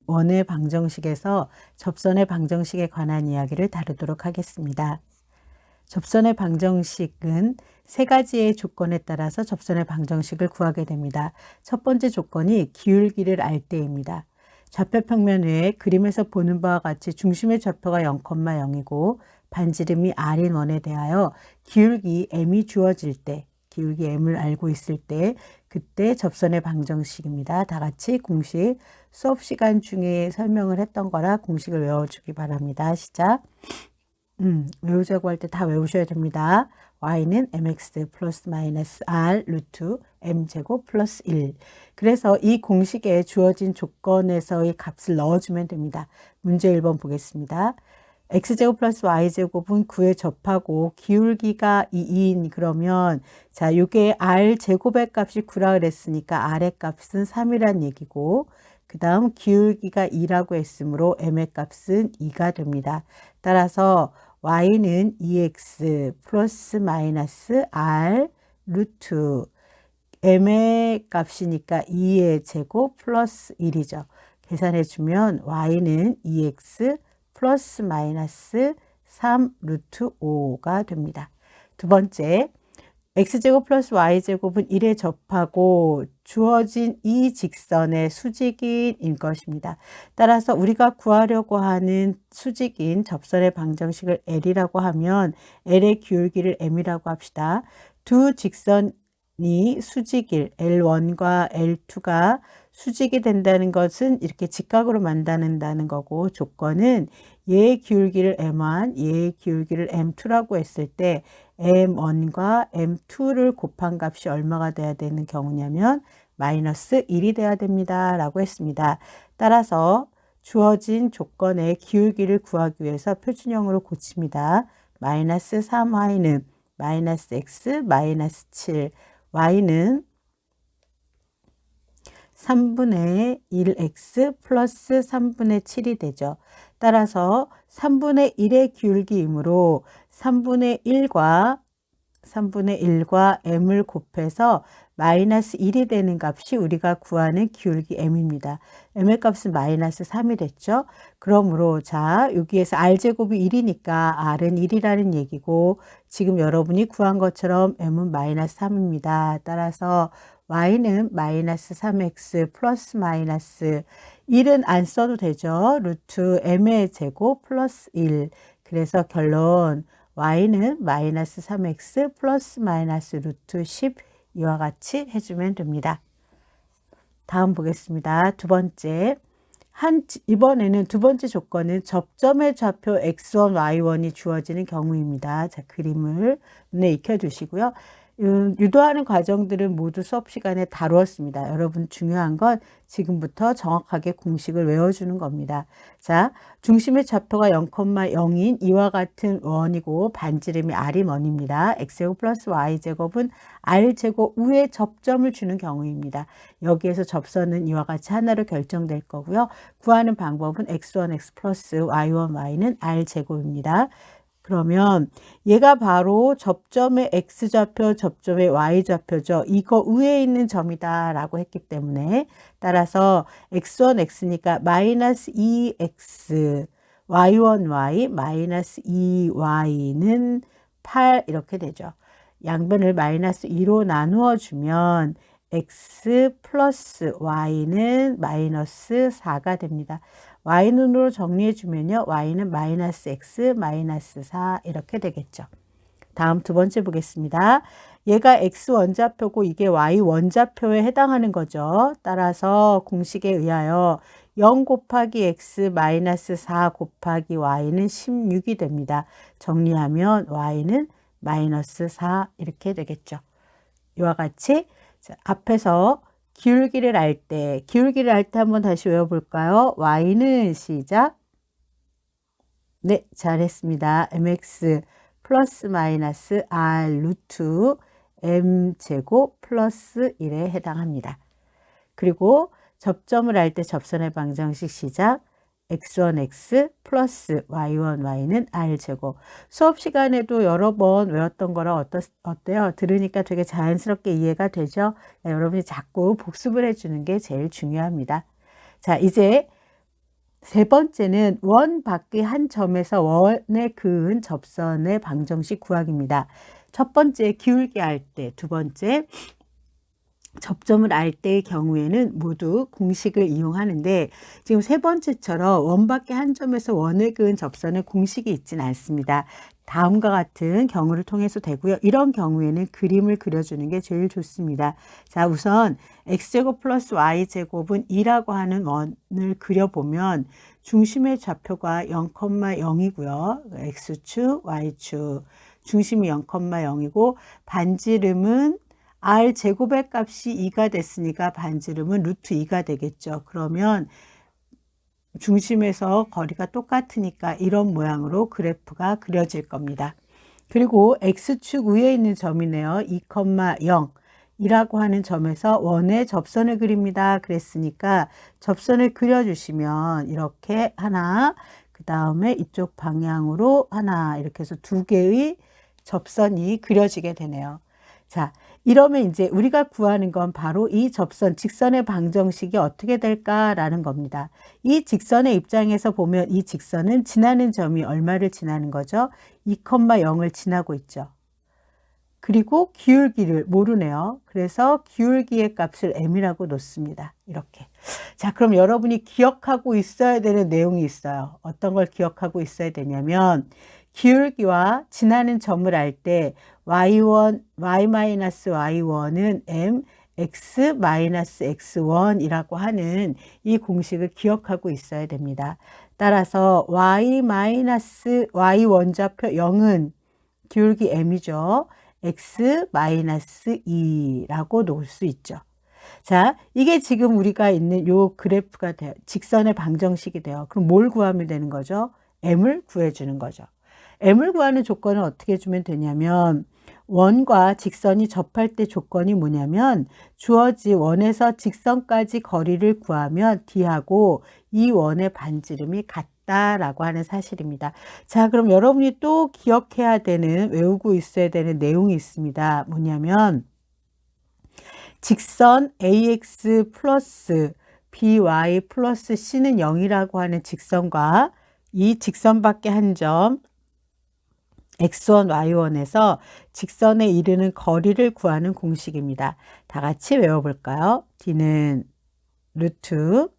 원의 방정식에서 접선의 방정식에 관한 이야기를 다루도록 하겠습니다. 접선의 방정식은 세 가지의 조건에 따라서 접선의 방정식을 구하게 됩니다. 첫 번째 조건이 기울기를 알 때입니다. 좌표 평면 외에 그림에서 보는 바와 같이 중심의 좌표가 0,0이고 반지름이 r인 원에 대하여 기울기 m이 주어질 때, 기울기 m을 알고 있을 때 그때 접선의 방정식입니다. 다 같이 공식 수업 시간 중에 설명을 했던 거라 공식을 외워주기 바랍니다. 시작. 외우자고 할 때 다 외우셔야 됩니다. y는 mx 플러스 마이너스 r 루트 m제곱 플러스 1. 그래서 이 공식에 주어진 조건에서의 값을 넣어주면 됩니다. 문제 1번 보겠습니다. x제곱 플러스 y제곱은 9에 접하고 기울기가 2인 그러면 자, 요게 r제곱의 값이 9라 그랬으니까 r의 값은 3이란 얘기고 그 다음 기울기가 2라고 했으므로 m의 값은 2가 됩니다. 따라서 y는 2x 플러스 마이너스 r 루트 m의 값이니까 2의 제곱 플러스 1이죠. 계산해 주면 y는 2x 플러스 마이너스 3 루트 5가 됩니다. 두 번째, x제곱 플러스 y제곱은 1에 접하고 주어진 이 직선의 수직인인 것입니다. 따라서 우리가 구하려고 하는 수직인 접선의 방정식을 L이라고 하면 L의 기울기를 M이라고 합시다. 두 직선이 수직일 L1과 L2가 수직이 된다는 것은 이렇게 직각으로 만든다는 거고 조건은 얘의 기울기를 M1, 얘의 기울기를 M2라고 했을 때 M1과 M2를 곱한 값이 얼마가 돼야 되는 경우냐면 마이너스 1이 돼야 됩니다. 라고 했습니다. 따라서 주어진 조건의 기울기를 구하기 위해서 표준형으로 고칩니다. 마이너스 3y는 마이너스 x 마이너스 7, y는 3분의 1x 플러스 3분의 7이 되죠. 따라서 3분의 1의 기울기이므로 3분의 1과 m을 곱해서 마이너스 1이 되는 값이 우리가 구하는 기울기 m입니다. m의 값은 마이너스 3이 됐죠. 그러므로 자 여기에서 r제곱이 1이니까 r은 1이라는 얘기고 지금 여러분이 구한 것처럼 m은 마이너스 3입니다. 따라서 y는 마이너스 3x 플러스 마이너스 1은 안 써도 되죠. 루트 m의 제곱 플러스 1. 그래서 결론 y는 마이너스 3x 플러스 마이너스 루트 10 이와 같이 해주면 됩니다. 다음 보겠습니다. 두 번째. 이번에는 두 번째 조건은 접점의 좌표 x1, y1이 주어지는 경우입니다. 자, 그림을 눈에 익혀두시고요. 유도하는 과정들은 모두 수업 시간에 다루었습니다. 여러분 중요한 건 지금부터 정확하게 공식을 외워주는 겁니다. 자, 중심의 좌표가 0,0인 이와 같은 원이고 반지름이 r인 원입니다. x제곱 플러스 y제곱은 r제곱 위에 접점을 주는 경우입니다. 여기에서 접선은 이와 같이 하나로 결정될 거고요. 구하는 방법은 x1, x 플러스 y1, y는 r제곱입니다. 그러면 얘가 바로 접점의 x좌표, 접점의 y좌표죠. 이거 위에 있는 점이다 라고 했기 때문에 따라서 x1, x니까 마이너스 2x, y1, y, 마이너스 2y는 8 이렇게 되죠. 양변을 마이너스 2로 나누어 주면 x 플러스 y는 마이너스 4가 됩니다. y는으로 정리해 주면요. y는 마이너스 x 마이너스 4 이렇게 되겠죠. 다음 두 번째 보겠습니다. 얘가 x 원좌표고 이게 y 원좌표에 해당하는 거죠. 따라서 공식에 의하여 0 곱하기 x 마이너스 4 곱하기 y는 16이 됩니다. 정리하면 y는 마이너스 4 이렇게 되겠죠. 이와 같이 앞에서 기울기를 알 때 한번 다시 외워볼까요? y는 시작. 네, 잘했습니다. mx 플러스 마이너스 r 루트 m제곱 플러스 1에 해당합니다. 그리고 접점을 알 때 접선의 방정식 시작. x1x 플러스 y1 y는 r제곱. 수업 시간에도 여러 번 외웠던 거라 어때요? 들으니까 되게 자연스럽게 이해가 되죠? 여러분이 자꾸 복습을 해주는 게 제일 중요합니다. 자, 이제 세 번째는 원 밖의 한 점에서 원에 그은 접선의 방정식 구하기입니다. 첫 번째 기울기 알 때, 두 번째 접점을 알 때의 경우에는 모두 공식을 이용하는데 지금 세 번째처럼 원 밖의 한 점에서 원에 그은 접선의 공식이 있지는 않습니다. 다음과 같은 경우를 통해서 되고요. 이런 경우에는 그림을 그려주는 게 제일 좋습니다. 자, 우선 x제곱 플러스 y제곱은 2라고 하는 원을 그려보면 중심의 좌표가 0,0이고요. x축, y축, 중심이 0,0이고 반지름은 r 제곱의 값이 2가 됐으니까 반지름은 루트 2가 되겠죠. 그러면 중심에서 거리가 똑같으니까 이런 모양으로 그래프가 그려질 겁니다. 그리고 x축 위에 있는 점이네요. 2,0 이라고 하는 점에서 원의 접선을 그립니다. 그랬으니까 접선을 그려주시면 이렇게 하나, 그 다음에 이쪽 방향으로 하나, 이렇게 해서 두 개의 접선이 그려지게 되네요. 자, 이러면 이제 우리가 구하는 건 바로 이 접선, 직선의 방정식이 어떻게 될까라는 겁니다. 이 직선의 입장에서 보면 이 직선은 지나는 점이 얼마를 지나는 거죠? 2,0을 지나고 있죠. 그리고 기울기를 모르네요. 그래서 기울기의 값을 m이라고 놓습니다. 이렇게. 자, 그럼 여러분이 기억하고 있어야 되는 내용이 있어요. 어떤 걸 기억하고 있어야 되냐면 기울기와 지나는 점을 알 때 y1, y-y1은 m, x-x1이라고 하는 이 공식을 기억하고 있어야 됩니다. 따라서 y-y1좌표 0은 기울기 m이죠. x-2라고 놓을 수 있죠. 자, 이게 지금 우리가 있는 요 그래프가 돼요. 직선의 방정식이 돼요. 그럼 뭘 구하면 되는 거죠? m을 구해주는 거죠. m을 구하는 조건은 어떻게 주면 되냐면 원과 직선이 접할 때 조건이 뭐냐면 주어진 원에서 직선까지 거리를 구하면 d하고 이 원의 반지름이 같다라고 하는 사실입니다. 자, 그럼 여러분이 또 기억해야 되는, 외우고 있어야 되는 내용이 있습니다. 뭐냐면 직선 ax 플러스 by 플러스 c는 0이라고 하는 직선과 이 직선 밖의 한 점 x1, y1에서 직선에 이르는 거리를 구하는 공식입니다. 다 같이 외워볼까요? d는 루트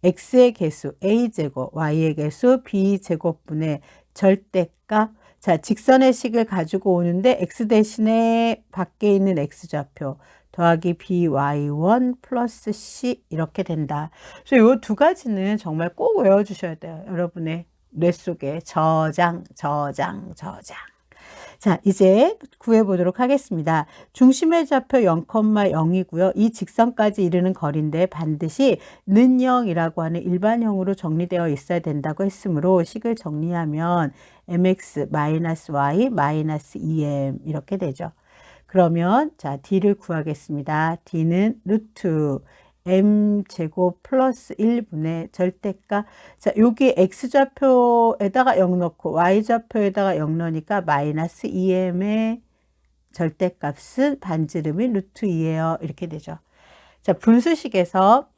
x의 개수 a제곱, y의 개수 b제곱분의 절대값. 자, 직선의 식을 가지고 오는데 x 대신에 밖에 있는 x좌표 더하기 by1 플러스 c 이렇게 된다. 그래서 이 두 가지는 정말 꼭 외워주셔야 돼요. 여러분의 뇌 속에 저장. 자, 이제 구해보도록 하겠습니다. 중심의 좌표 0,0이고요. 이 직선까지 이르는 거리인데 반드시 는 0이라고 하는 일반형으로 정리되어 있어야 된다고 했으므로 식을 정리하면 mx-y-2m 이렇게 되죠. 그러면 자, d를 구하겠습니다. d는 루트 m제곱 플러스 1분의 절대값. 자, 여기 x좌표에다가 0 넣고 y좌표에다가 0 넣으니까 마이너스 2m의 절대값은 반지름이 루트 2예요. 이렇게 되죠. 자, 분수식에서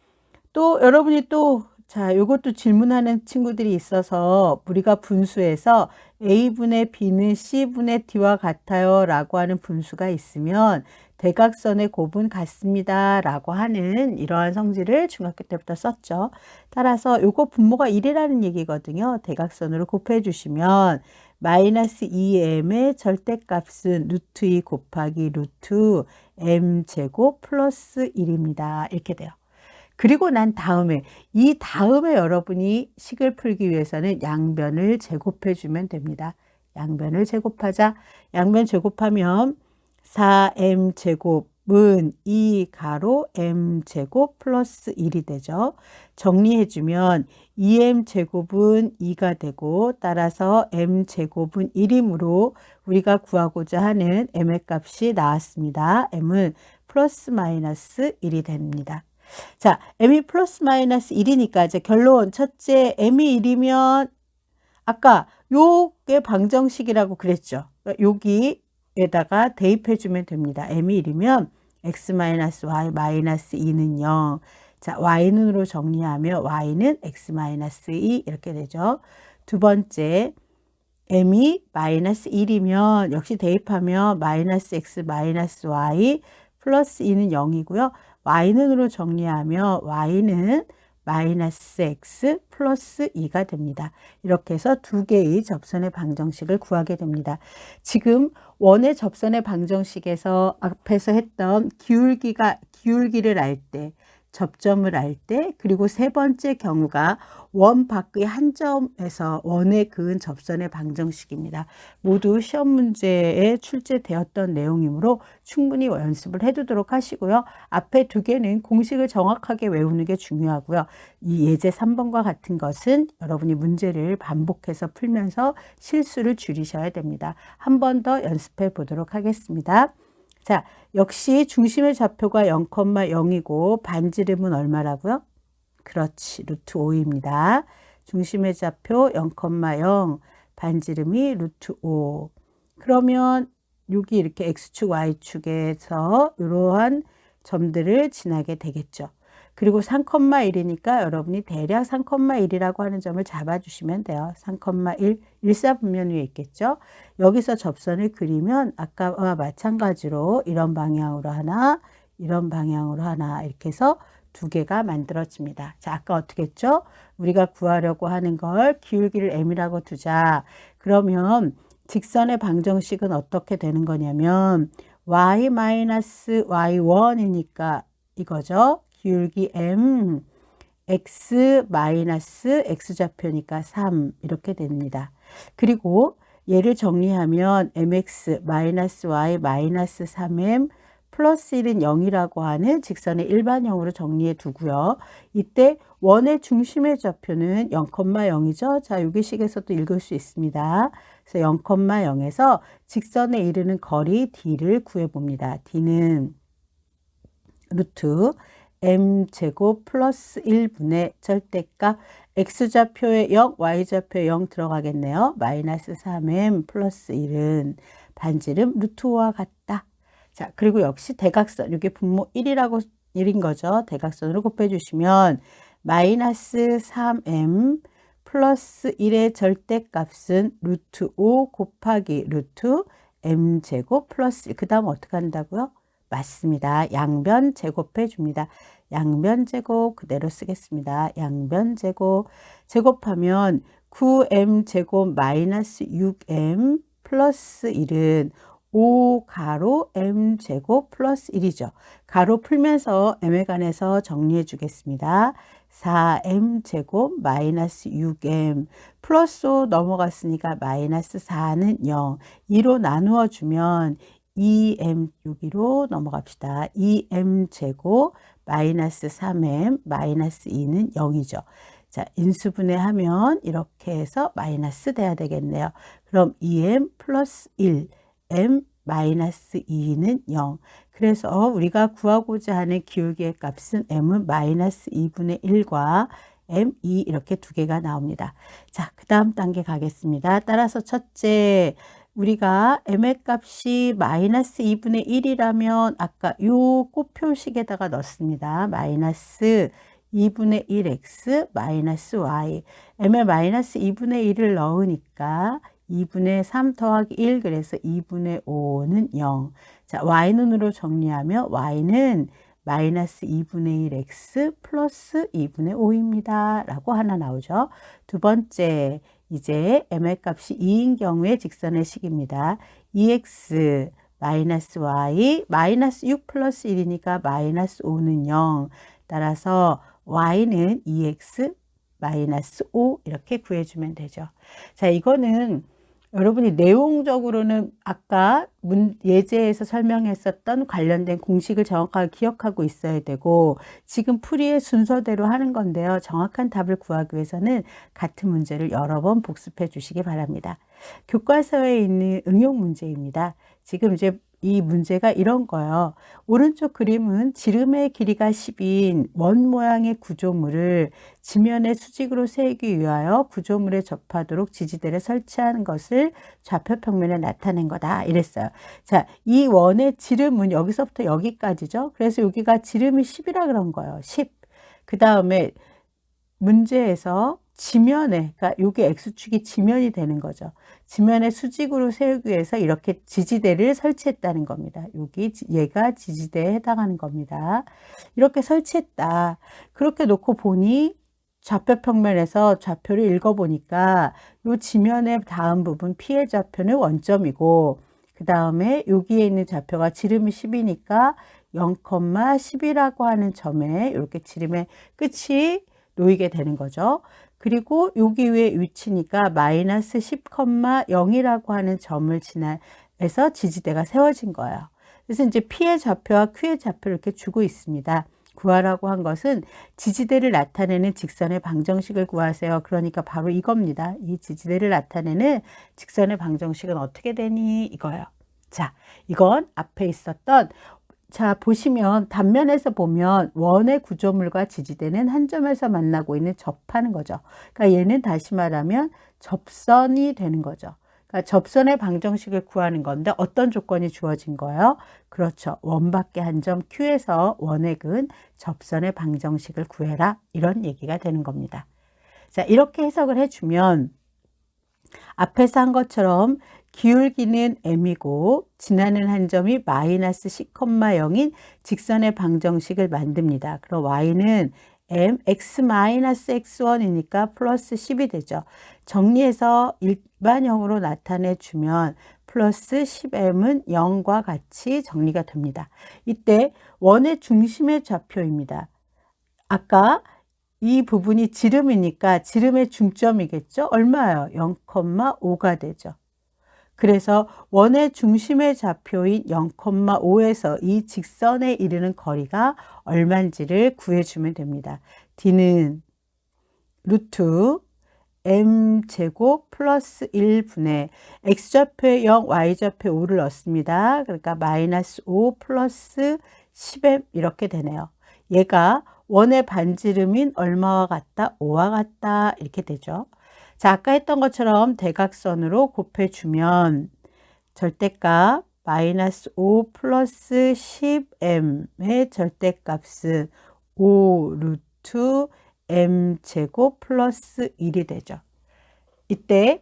또 여러분이 또 자, 요것도 질문하는 친구들이 있어서 우리가 분수에서 a분의 b는 c분의 d와 같아요 라고 하는 분수가 있으면 대각선의 곱은 같습니다 라고 하는 이러한 성질을 중학교 때부터 썼죠. 따라서 요거 분모가 1이라는 얘기거든요. 대각선으로 곱해 주시면 마이너스 2m의 절대값은 루트 2 곱하기 루트 m제곱 플러스 1입니다. 이렇게 돼요. 그리고 난 다음에 이 다음에 여러분이 식을 풀기 위해서는 양변을 제곱해 주면 됩니다. 양변을 제곱하자. 양변 제곱하면 4m제곱은 2가로 m제곱 플러스 1이 되죠. 정리해 주면 2m제곱은 2가 되고 따라서 m제곱은 1이므로 우리가 구하고자 하는 m의 값이 나왔습니다. m은 플러스 마이너스 1이 됩니다. 자, m이 플러스 마이너스 1이니까 이제 결론 첫째 m이 1이면 아까 요게 방정식이라고 그랬죠. 여기에다가 대입해 주면 됩니다. m이 1이면 x-y-2는 0. 자, y는으로 정리하면 y는 x-2 이렇게 되죠. 두 번째, m이 마이너스 1이면 역시 대입하면 마이너스 x 마이너스 y 플러스 2는 0이고요. y는으로 정리하면 y는 마이너스 x 플러스 2가 됩니다. 이렇게 해서 두 개의 접선의 방정식을 구하게 됩니다. 지금 원의 접선의 방정식에서 앞에서 했던 기울기를 알 때, 접점을 알 때, 그리고 세 번째 경우가 원 밖의 한 점에서 원에 그은 접선의 방정식입니다. 모두 시험 문제에 출제되었던 내용이므로 충분히 연습을 해두도록 하시고요. 앞에 두 개는 공식을 정확하게 외우는 게 중요하고요. 이 예제 3번과 같은 것은 여러분이 문제를 반복해서 풀면서 실수를 줄이셔야 됩니다. 한 번 더 연습해 보도록 하겠습니다. 자, 역시 중심의 좌표가 0,0이고 반지름은 얼마라고요? 그렇지, 루트 5입니다. 중심의 좌표 0,0, 반지름이 루트 5. 그러면 여기 이렇게 x축, y축에서 이러한 점들을 지나게 되겠죠. 그리고 3,1이니까 여러분이 대략 3,1이라고 하는 점을 잡아주시면 돼요. 3,1, 일사분면 위에 있겠죠. 여기서 접선을 그리면 아까와 마찬가지로 이런 방향으로 하나, 이런 방향으로 하나 이렇게 해서 두 개가 만들어집니다. 자, 아까 어떻게 했죠? 우리가 구하려고 하는 걸 기울기를 m이라고 두자. 그러면 직선의 방정식은 어떻게 되는 거냐면 y-y1이니까 이거죠. 기울기 m, x-x좌표니까 3 이렇게 됩니다. 그리고 얘를 정리하면 mx-y-3m 플러스 1은 0이라고 하는 직선의 일반형으로 정리해 두고요. 이때 원의 중심의 좌표는 0,0이죠. 자, 여기 식에서도 읽을 수 있습니다. 그래서 0,0에서 직선에 이르는 거리 d를 구해봅니다. d는 루트 m제곱 플러스 1분의 절대값 x좌표에 0, y좌표에 0 들어가겠네요. 마이너스 3m 플러스 1은 반지름 루트 5와 같다. 자, 그리고 역시 대각선, 이게 분모 1인 거죠. 대각선으로 곱해주시면 마이너스 3m 플러스 1의 절대값은 루트 5 곱하기 루트 m제곱 플러스 1. 그 다음 어떻게 한다고요? 맞습니다. 양변 제곱해 줍니다. 양변 제곱 그대로 쓰겠습니다. 양변 제곱 제곱하면 9m 제곱 마이너스 6m 플러스 1은 5 가로 m 제곱 플러스 1이죠. 가로 풀면서 m에 관해서 정리해 주겠습니다. 4m 제곱 마이너스 6m 플러스 5 넘어갔으니까 마이너스 4는 0. 2로 나누어 주면 2m 여기로 넘어갑시다. 2m 제곱 마이너스 3m 마이너스 2는 0이죠. 자, 인수분해하면 이렇게 해서 마이너스 돼야 되겠네요. 그럼 2m 플러스 1, m 마이너스 2는 0. 그래서 우리가 구하고자 하는 기울기의 값은 m은 마이너스 2분의 1과 m2 이렇게 두 개가 나옵니다. 자, 그 다음 단계 가겠습니다. 따라서 첫째, 우리가 m의 값이 마이너스 2분의 1이라면 아까 요 꽃표식에다가 넣습니다. 마이너스 2분의 1x 마이너스 y. m에 마이너스 2분의 1을 넣으니까 2분의 3 더하기 1 그래서 2분의 5는 0. 자, y는으로 정리하면 y는 마이너스 2분의 1x 플러스 2분의 5입니다. 라고 하나 나오죠. 두 번째, 이제 m의 값이 2인 경우에 직선의 식입니다. 2x 마이너스 y 마이너스 6 플러스 1이니까 마이너스 5는 0. 따라서 y는 2x 마이너스 5 이렇게 구해주면 되죠. 자, 이거는 여러분이 내용적으로는 아까 예제에서 설명했었던 관련된 공식을 정확하게 기억하고 있어야 되고 지금 풀이의 순서대로 하는 건데요. 정확한 답을 구하기 위해서는 같은 문제를 여러 번 복습해 주시기 바랍니다. 교과서에 있는 응용 문제입니다. 지금 이제 이 문제가 이런 거예요. 오른쪽 그림은 지름의 길이가 10인 원 모양의 구조물을 지면에 수직으로 세우기 위하여 구조물에 접하도록 지지대를 설치하는 것을 좌표 평면에 나타낸 거다 이랬어요. 자, 이 원의 지름은 여기서부터 여기까지죠. 그래서 여기가 지름이 10이라 그런 거예요. 10. 그 다음에 문제에서 지면에, 그러니까 요게 X축이 지면이 되는 거죠. 지면에 수직으로 세우기 위해서 이렇게 지지대를 설치했다는 겁니다. 여기 얘가 지지대에 해당하는 겁니다. 이렇게 설치했다. 그렇게 놓고 보니 좌표 평면에서 좌표를 읽어보니까 요 지면의 다음 부분 P의 좌표는 원점이고, 그 다음에 여기에 있는 좌표가 지름이 10이니까 0,10이라고 하는 점에 이렇게 지름의 끝이 놓이게 되는 거죠. 그리고 여기 위에 위치니까 마이너스 10,0이라고 하는 점을 지나서 지지대가 세워진 거예요. 그래서 이제 P의 좌표와 Q의 좌표를 이렇게 주고 있습니다. 구하라고 한 것은 지지대를 나타내는 직선의 방정식을 구하세요. 그러니까 바로 이겁니다. 이 지지대를 나타내는 직선의 방정식은 어떻게 되니? 이거예요. 자, 이건 앞에 있었던, 자, 보시면 단면에서 보면 원의 구조물과 지지대는 한 점에서 만나고 있는 접하는 거죠. 그러니까 얘는 다시 말하면 접선이 되는 거죠. 그러니까 접선의 방정식을 구하는 건데 어떤 조건이 주어진 거예요? 그렇죠. 원밖에 한 점 Q에서 원액은 접선의 방정식을 구해라. 이런 얘기가 되는 겁니다. 자, 이렇게 해석을 해주면 앞에서 한 것처럼 기울기는 m이고 지나는 한 점이 마이너스 10,0인 직선의 방정식을 만듭니다. 그럼 y는 m x-x1이니까 플러스 10이 되죠. 정리해서 일반형으로 나타내 주면 플러스 10m은 0과 같이 정리가 됩니다. 이때 원의 중심의 좌표입니다. 아까 이 부분이 지름이니까 지름의 중점이겠죠? 얼마예요? 0,5가 되죠. 그래서 원의 중심의 좌표인 0,5에서 이 직선에 이르는 거리가 얼마인지를 구해주면 됩니다. D는 루트 m제곱 플러스 1분의 x좌표에 0, y좌표에 5를 넣습니다. 그러니까 마이너스 5 플러스 10m 이렇게 되네요. 얘가 원의 반지름인 얼마와 같다? 5와 같다. 이렇게 되죠. 자, 아까 했던 것처럼 대각선으로 곱해주면 절대값 마이너스 5 플러스 10m의 절대값은 5 루트 m제곱 플러스 1이 되죠. 이때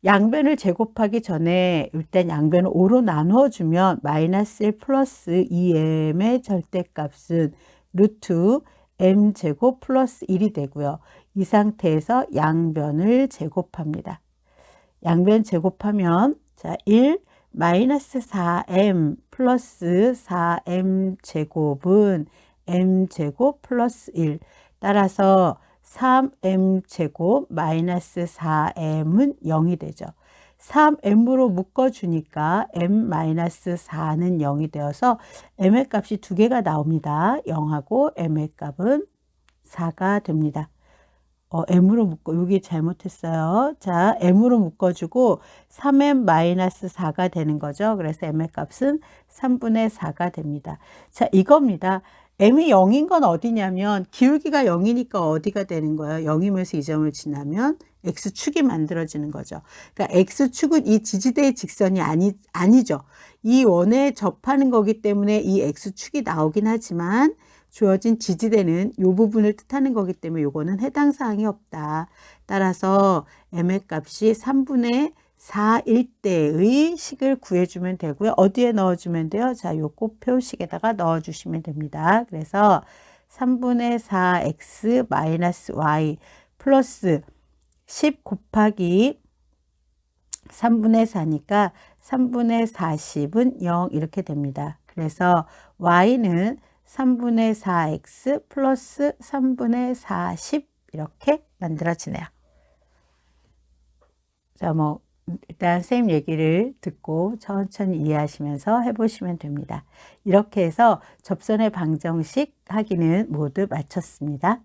양변을 제곱하기 전에 일단 양변을 5로 나누어주면 마이너스 1 플러스 2m의 절대값은 루트 m제곱 플러스 1이 되고요. 이 상태에서 양변을 제곱합니다. 양변 제곱하면 자 1 마이너스 4m 플러스 4m 제곱은 m제곱 플러스 1 따라서 3m 제곱 마이너스 4m은 0이 되죠. 3m으로 묶어주니까 m-4는 0이 되어서 m의 값이 두 개가 나옵니다. 0하고 m의 값은 4가 됩니다. m으로 묶어, 여기 잘못했어요. 자, m으로 묶어주고 3m-4가 되는 거죠. 그래서 m의 값은 3분의 4가 됩니다. 자, 이겁니다. m이 0인 건 어디냐면 기울기가 0이니까 어디가 되는 거예요? 0이면서 이 점을 지나면 x축이 만들어지는 거죠. 그러니까 x축은 이 지지대의 직선이 아니죠. 이 원에 접하는 거기 때문에 이 x축이 나오긴 하지만 주어진 지지대는 이 부분을 뜻하는 거기 때문에 요거는 해당 사항이 없다. 따라서 m의 값이 3분의 4일 때의 식을 구해주면 되고요. 어디에 넣어주면 돼요? 자, 요 꽃표식에다가 넣어주시면 됩니다. 그래서 3분의 4x 마이너스 y 플러스 10 곱하기 3분의 4니까 3분의 40은 0 이렇게 됩니다. 그래서 y는 3분의 4x 플러스 3분의 40 이렇게 만들어지네요. 자, 일단 선생님 얘기를 듣고 천천히 이해하시면서 해보시면 됩니다. 이렇게 해서 접선의 방정식 하기는 모두 마쳤습니다.